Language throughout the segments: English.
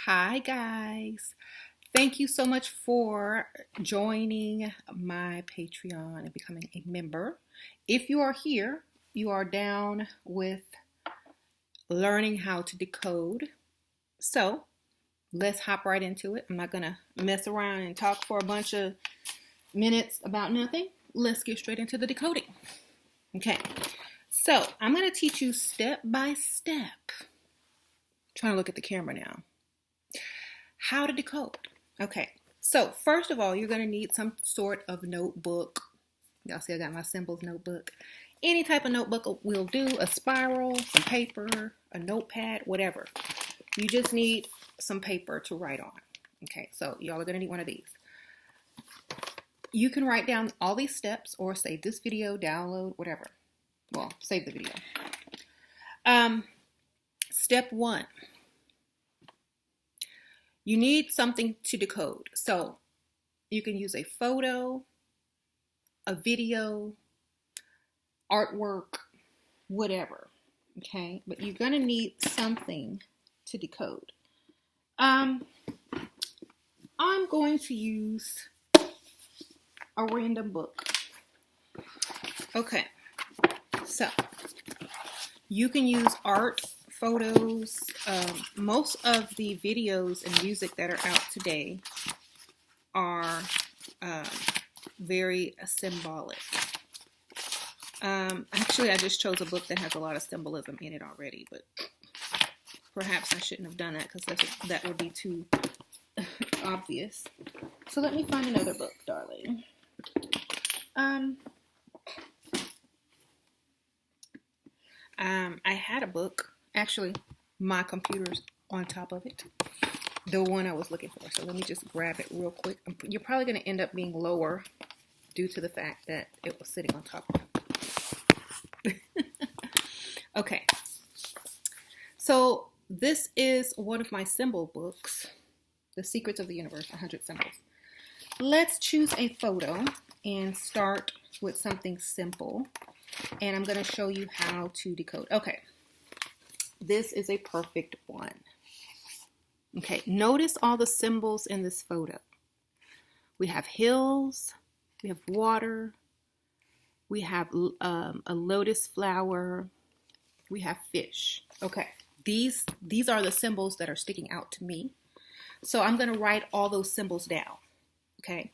Hi, guys. Thank you so much for joining my Patreon and becoming a member. If you are here, you are down with learning how to decode. So let's hop right into it. I'm not going to mess around and talk for a bunch of minutes about nothing. Let's get straight into the decoding. Okay. So I'm going to teach you step by step. Trying to look at the camera now. How to decode. Okay, so first of all, you're going to need some sort of notebook. Y'all see I got my symbols notebook. Any type of notebook will do, a spiral, some paper, a notepad, whatever. You just need some paper to write on. Okay, so y'all are going to need one of these. You can write down all these steps or save this video, download, whatever. Well, save the video. Step 1. You need something to decode. So you can use a photo, a video, artwork, whatever. Okay, but you're going to need something to decode. I'm going to use a random book. Okay, so you can use art, photos. Most of the videos and music that are out today are very symbolic. Actually, I just chose a book that has a lot of symbolism in it already, but perhaps I shouldn't have done that because that would be too obvious. So let me find another book, darling. I had a book. Actually, my computer's on top of it. The one I was looking for. So let me just grab it real quick. You're probably going to end up being lower due to the fact that it was sitting on top of it. Okay. So this is one of my symbol books. The Secrets of the Universe, 100 Symbols. Let's choose a photo and start with something simple. And I'm going to show you how to decode. Okay. This is a perfect one. Okay, notice all the symbols in this photo. We have hills, we have water, we have a lotus flower, we have fish. Okay, these are the symbols that are sticking out to me. So I'm going to write all those symbols down. Okay,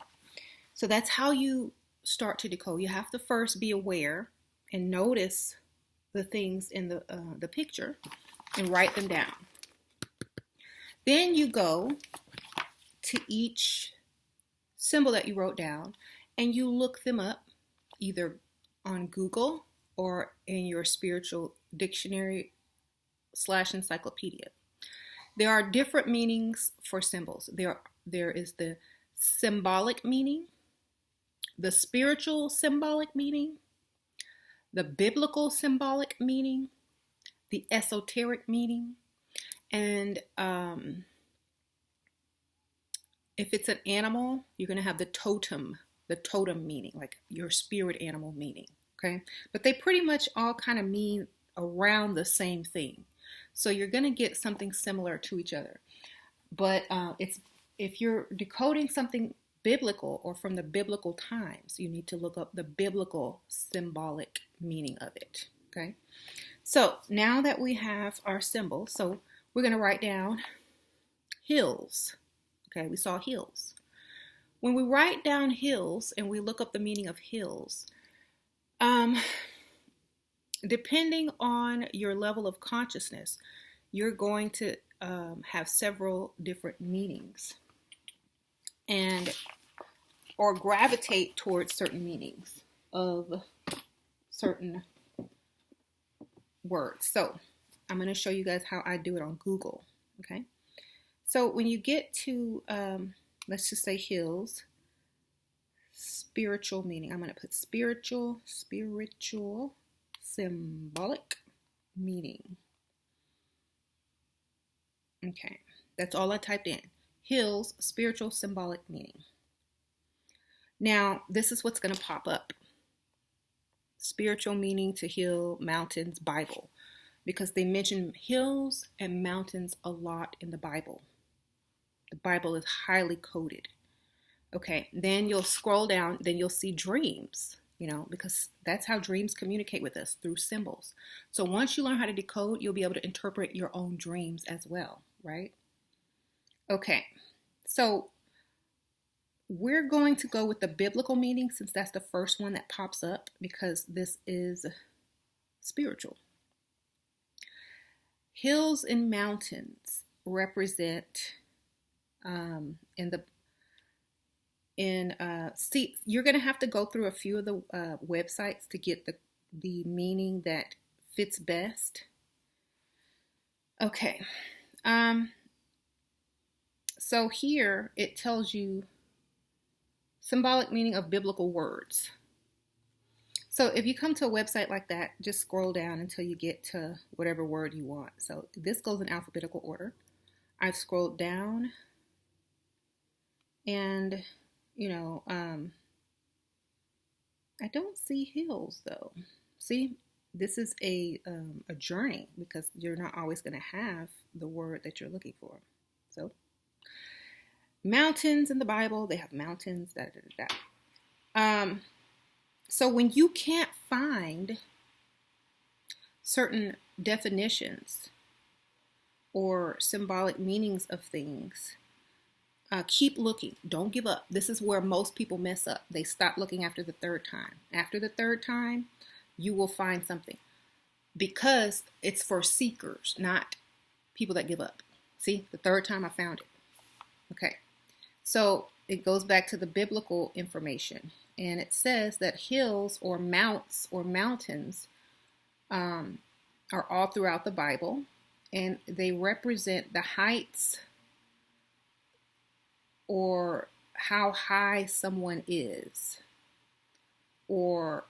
so that's how you start to decode. You have to first be aware and notice the things in the picture and write them down. Then you go to each symbol that you wrote down and you look them up either on Google or in your spiritual dictionary / encyclopedia. There are different meanings for symbols. There is the symbolic meaning, the spiritual symbolic meaning, the biblical symbolic meaning, the esoteric meaning, and if it's an animal, you're going to have the totem meaning, like your spirit animal meaning, okay? But they pretty much all kind of mean around the same thing. So you're going to get something similar to each other. But if you're decoding something biblical or from the biblical times, you need to look up the biblical symbolic meaning of it, okay? So now that we have our symbol, so we're going to write down hills. Okay, we saw hills. When we write down hills and we look up the meaning of hills, depending on your level of consciousness, you're going to have several different meanings or gravitate towards certain meanings of certain words. So I'm going to show you guys how I do it on Google. Okay. So when you get to, let's just say hills, spiritual meaning, I'm going to put spiritual, symbolic meaning. Okay. That's all I typed in. Hills, spiritual, symbolic meaning. Now, this is what's going to pop up. Spiritual meaning to hill, mountains, Bible. Because they mention hills and mountains a lot in the Bible. The Bible is highly coded. Okay, then you'll scroll down, then you'll see dreams, because that's how dreams communicate with us, through symbols. So once you learn how to decode, you'll be able to interpret your own dreams as well, right? Okay, so we're going to go with the biblical meaning since that's the first one that pops up, because this is spiritual. Hills and mountains represent see, you're going to have to go through a few of the websites to get the meaning that fits best. Okay. So here it tells you symbolic meaning of biblical words. So if you come to a website like that, just scroll down until you get to whatever word you want. So this goes in alphabetical order. I've scrolled down and, I don't see hills though. See, this is a journey, because you're not always going to have the word that you're looking for. So mountains in the Bible, they have mountains, So when you can't find certain definitions or symbolic meanings of things, keep looking. Don't give up. This is where most people mess up. They stop looking after the third time. After the third time, you will find something, because it's for seekers, not people that give up. See, the third time I found it. Okay, so it goes back to the biblical information, and it says that hills or mounts or mountains are all throughout the Bible, and they represent the heights or how high someone is, or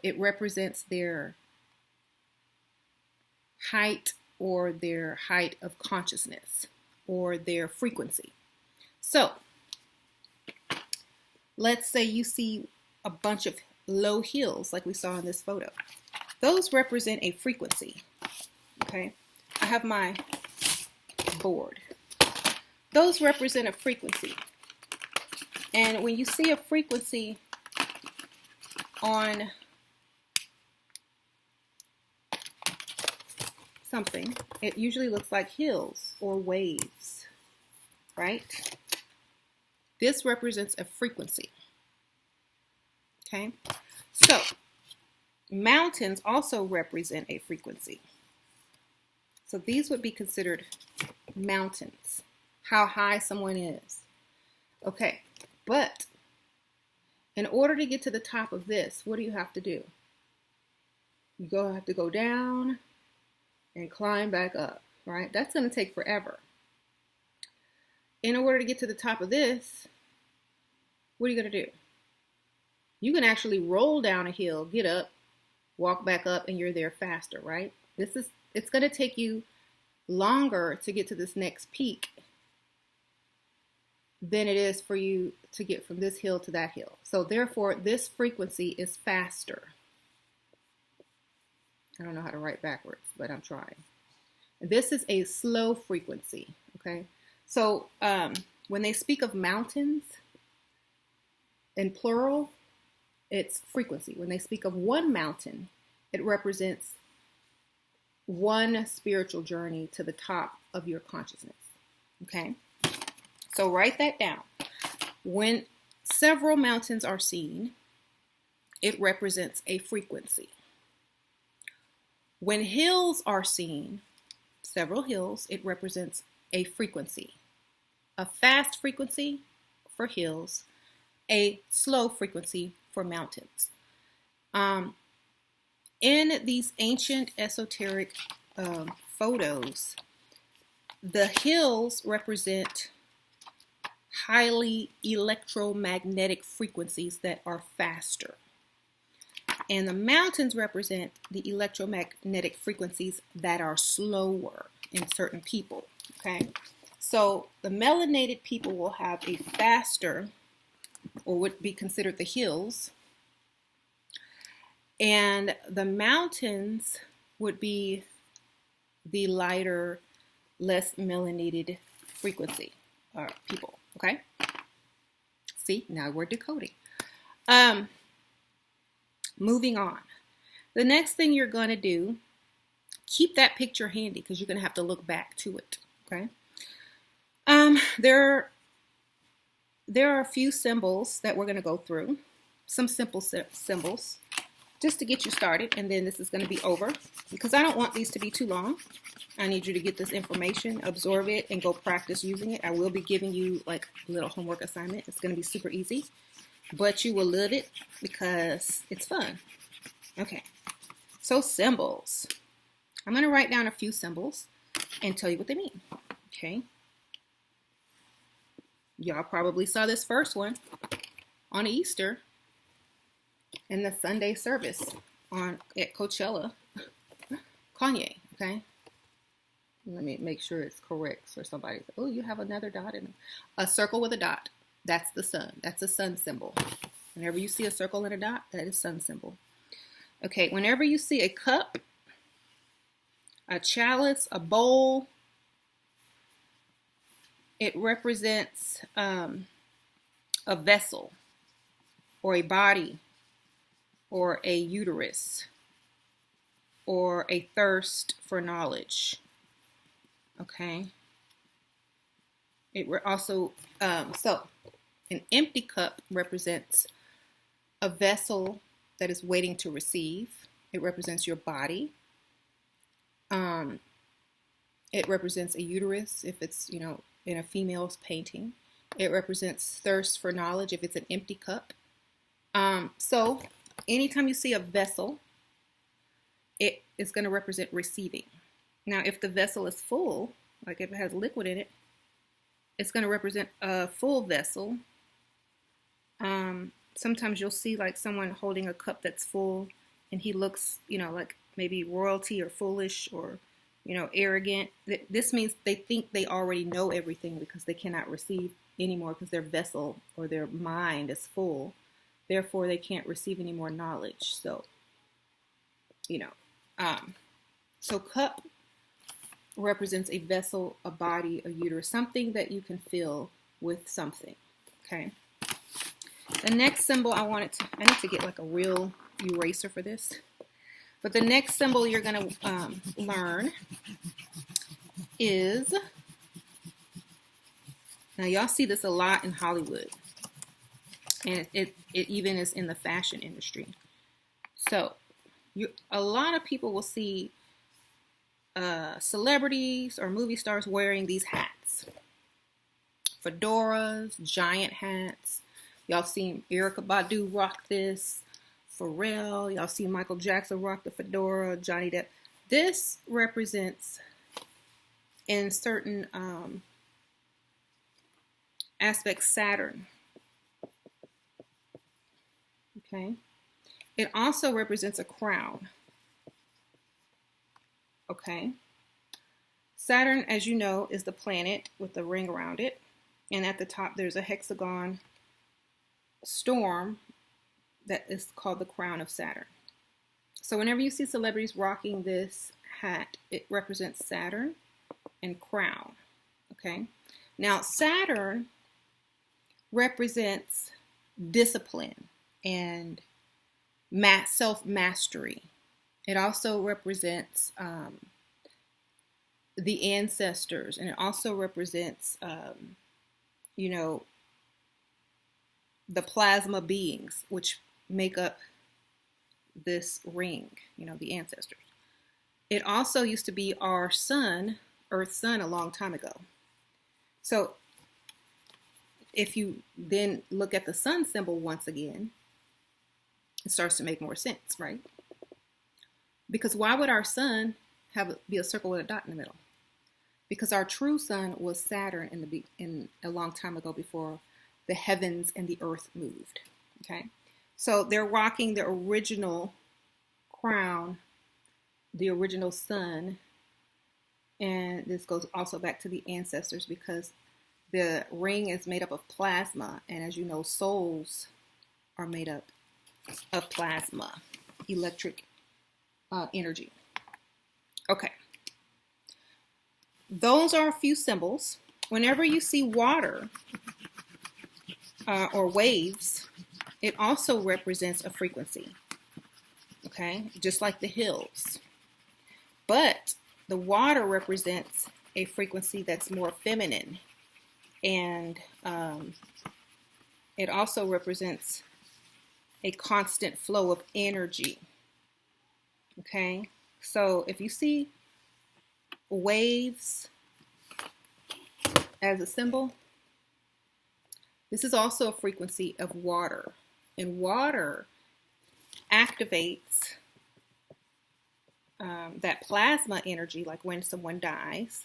it represents their height or their height of consciousness or their frequency. So let's say you see a bunch of low hills like we saw in this photo. Those represent a frequency. Okay, I have my board. Those represent a frequency. And when you see a frequency on something, it usually looks like hills or waves, right? This represents a frequency. Okay, so mountains also represent a frequency. So these would be considered mountains, how high someone is. Okay, but in order to get to the top of this, what do you have to do? You have to go down and climb back up, right? That's going to take forever. In order to get to the top of this, what are you going to do? You can actually roll down a hill, get up, walk back up, and you're there faster, right? It's going to take you longer to get to this next peak than it is for you to get from this hill to that hill. So therefore, this frequency is faster. I don't know how to write backwards, but I'm trying. This is a slow frequency, okay? So when they speak of mountains in plural, it's frequency. When they speak of one mountain, it represents one spiritual journey to the top of your consciousness, okay? So write that down. When several mountains are seen, it represents a frequency. When hills are seen, several hills, it represents a frequency. A fast frequency for hills, a slow frequency for mountains. In these ancient esoteric photos, the hills represent highly electromagnetic frequencies that are faster. And the mountains represent the electromagnetic frequencies that are slower in certain people, okay? So the melanated people will have a faster, or would be considered the hills, and the mountains would be the lighter, less melanated frequency or people. Okay. See, now we're decoding. Moving on. The next thing you're going to do, keep that picture handy because you're going to have to look back to it. Okay. There are a few symbols that we're going to go through. Some simple symbols just to get you started. And then this is going to be over because I don't want these to be too long. I need you to get this information, absorb it, and go practice using it. I will be giving you like a little homework assignment. It's going to be super easy, but you will love it because it's fun. Okay, so symbols. I'm going to write down a few symbols and tell you what they mean. Okay. Y'all probably saw this first one on Easter in the Sunday service at Coachella. Kanye, okay? Let me make sure it's correct for somebody. Oh, you have another dot in it. A circle with a dot. That's the sun. That's a sun symbol. Whenever you see a circle and a dot, that is sun symbol. Okay, whenever you see a cup, a chalice, a bowl, it represents a vessel or a body or a uterus or a thirst for knowledge. Okay. It also, so an empty cup represents a vessel that is waiting to receive. It represents your body. It represents a uterus if it's, in a female's painting. It represents thirst for knowledge if it's an empty cup. So anytime you see a vessel, it is going to represent receiving. Now, if the vessel is full, like if it has liquid in it, it's going to represent a full vessel. Sometimes you'll see like someone holding a cup that's full and he looks, like maybe royalty or foolish or, arrogant. This means they think they already know everything because they cannot receive anymore because their vessel or their mind is full. Therefore, they can't receive any more knowledge. So, so cup represents a vessel, a body, a uterus, something that you can fill with something. Okay. The next symbol I need to get like a real eraser for this. But the next symbol you're going to learn is, now y'all see this a lot in Hollywood. And it even is in the fashion industry. So a lot of people will see celebrities or movie stars wearing these hats. Fedoras, giant hats. Y'all seen Erykah Badu rock this. Pharrell. Y'all seen Michael Jackson rock the fedora. Johnny Depp. This represents, in certain aspects, Saturn. Okay. It also represents a crown. Okay. Saturn, as you know, is the planet with the ring around it. And at the top, there's a hexagon storm that is called the crown of Saturn. So whenever you see celebrities rocking this hat, it represents Saturn and crown. Okay. Now, Saturn represents discipline and self-mastery. It also represents the ancestors, and it also represents, the plasma beings, which make up this ring, the ancestors. It also used to be our sun, Earth's sun, a long time ago. So if you then look at the sun symbol once again, it starts to make more sense, right? Because why would our sun be a circle with a dot in the middle? Because our true sun was Saturn in a long time ago before the heavens and the earth moved. Okay, so they're rocking the original crown, the original sun, and this goes also back to the ancestors because the ring is made up of plasma, and as you know, souls are made up of plasma, electric energy. Okay. those are a few symbols. Whenever you see water or waves, it also represents a frequency, okay? Just like the hills. But the water represents a frequency that's more feminine, and it also represents a constant flow of energy, okay? So if you see waves as a symbol, this is also a frequency of water, and water activates that plasma energy, like when someone dies,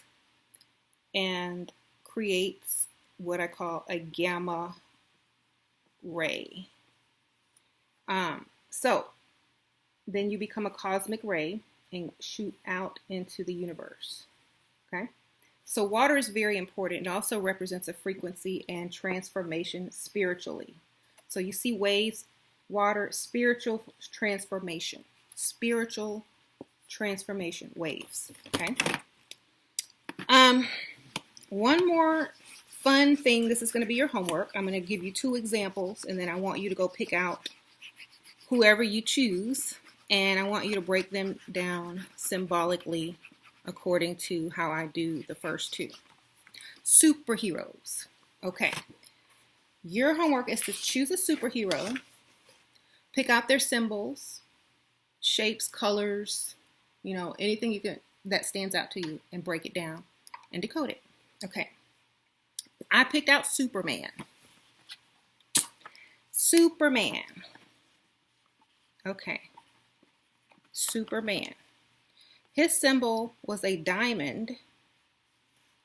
and creates what I call a gamma ray. So then you become a cosmic ray and shoot out into the universe. Okay? So water is very important. It also represents a frequency and transformation spiritually. So you see waves, water, spiritual transformation. Spiritual transformation, waves. Okay? One more fun thing. This is going to be your homework. I'm going to give you 2 examples, and then I want you to go pick out whoever you choose, and I want you to break them down symbolically according to how I do the first 2. Superheroes. Okay. Your homework is to choose a superhero, pick out their symbols, shapes, colors, you know, anything you can that stands out to you, and break it down and decode it. Okay. I picked out Superman. Superman. Okay. Superman. His symbol was a diamond.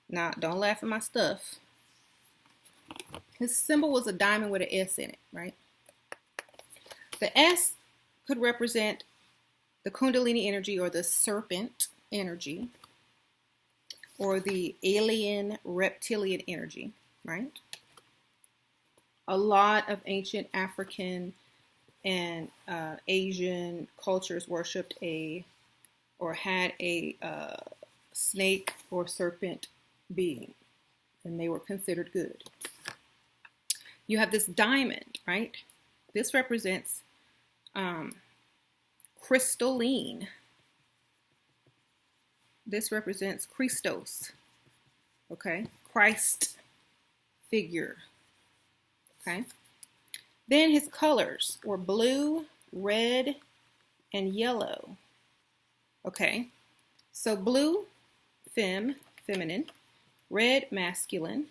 Now, don't laugh at my stuff. His symbol was a diamond with an S in it, right? The S could represent the Kundalini energy, or the serpent energy, or the alien reptilian energy, right? A lot of ancient African and Asian cultures worshipped or had a snake or serpent being, and they were considered good. You have this diamond, right? This represents crystalline. This represents Christos, okay? Christ figure, okay? Then his colors were blue, red, and yellow, okay? So blue, feminine, red, masculine,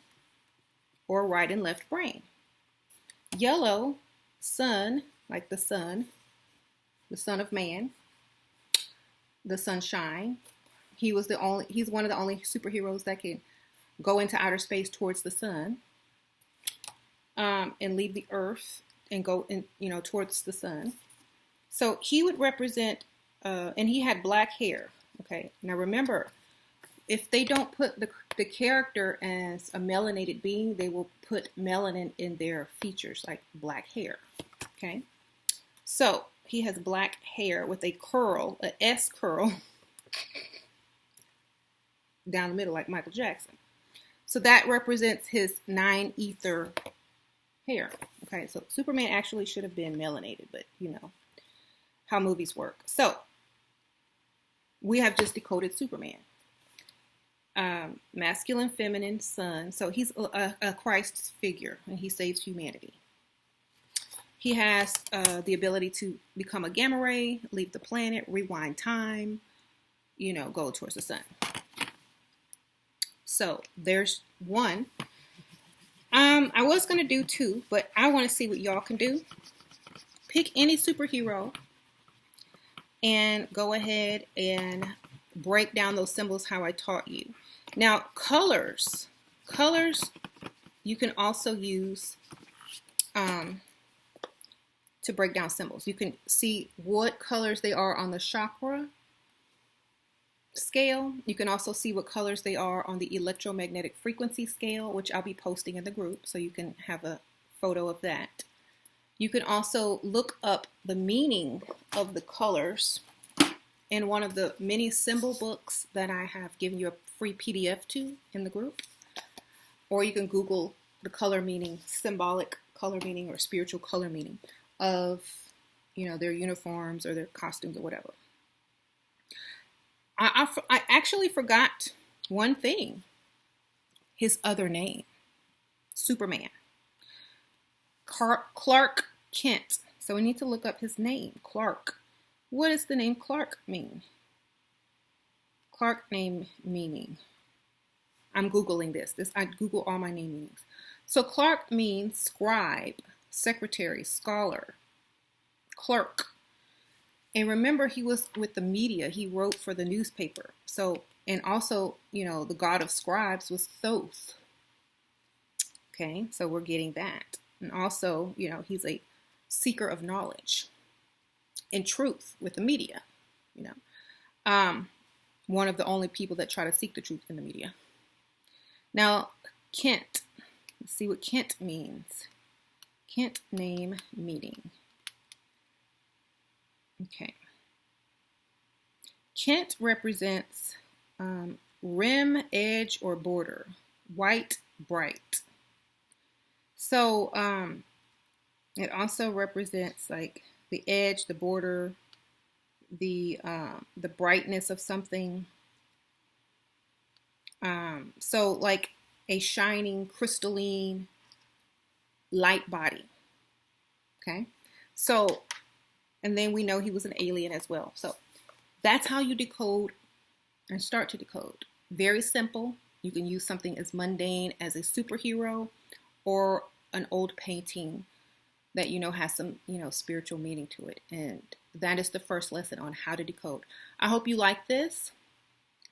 or right and left brain. Yellow, sun, like the sun of man, the sunshine. He's one of the only superheroes that can go into outer space towards the sun, and leave the earth and go in, towards the sun. So he would represent, and he had black hair. Okay. Now remember, if they don't put the character as a melanated being, they will put melanin in their features, like black hair. Okay. So he has black hair with a curl, an S curl down the middle, like Michael Jackson. So that represents his 9 ether hair. Okay, so Superman actually should have been melanated, but you know how movies work. So we have just decoded Superman. Masculine, feminine, sun. So he's a Christ figure, and he saves humanity. He has the ability to become a gamma ray, leave the planet, rewind time, go towards the sun. So there's one. I was going to do 2, but I want to see what y'all can do. Pick any superhero and go ahead and break down those symbols how I taught you. Now, colors you can also use to break down symbols. You can see what colors they are on the chakra scale. You can also see what colors they are on the electromagnetic frequency scale, which I'll be posting in the group, so you can have a photo of that. You can also look up the meaning of the colors in one of the many symbol books that I have given you a free PDF to in the group. Or you can Google the color meaning, symbolic color meaning or spiritual color meaning of, their uniforms or their costumes or whatever. I actually forgot one thing. His other name, Superman. Clark Kent. So we need to look up his name, Clark. What does the name Clark mean? Clark name meaning. I'm Googling this. I Google all my name meanings. So Clark means scribe, secretary, scholar, clerk. And remember, he was with the media. He wrote for the newspaper. So, and also, the god of scribes was Thoth. Okay, so we're getting that. And also, he's a seeker of knowledge and truth with the media. One of the only people that try to seek the truth in the media. Now, Kent. Let's see what Kent means. Kent name meaning. Okay. Kent represents rim, edge, or border. White, bright. So it also represents like the edge, the border, the brightness of something. So like a shining, crystalline light body. Okay. So, and then we know he was an alien as well. So that's how you decode and start to decode. Very simple. You can use something as mundane as a superhero or an old painting that has some, spiritual meaning to it. And that is the first lesson on how to decode. I hope you like this.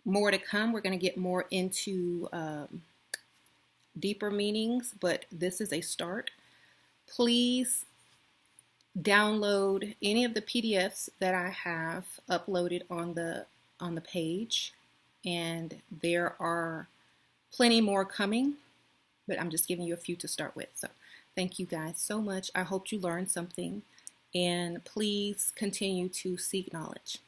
More to come. We're going to get more into deeper meanings, but this is a start. Please download any of the PDFs that I have uploaded on the page, and there are plenty more coming, but I'm just giving you a few to start with. So thank you guys so much. I hope you learned something, and please continue to seek knowledge.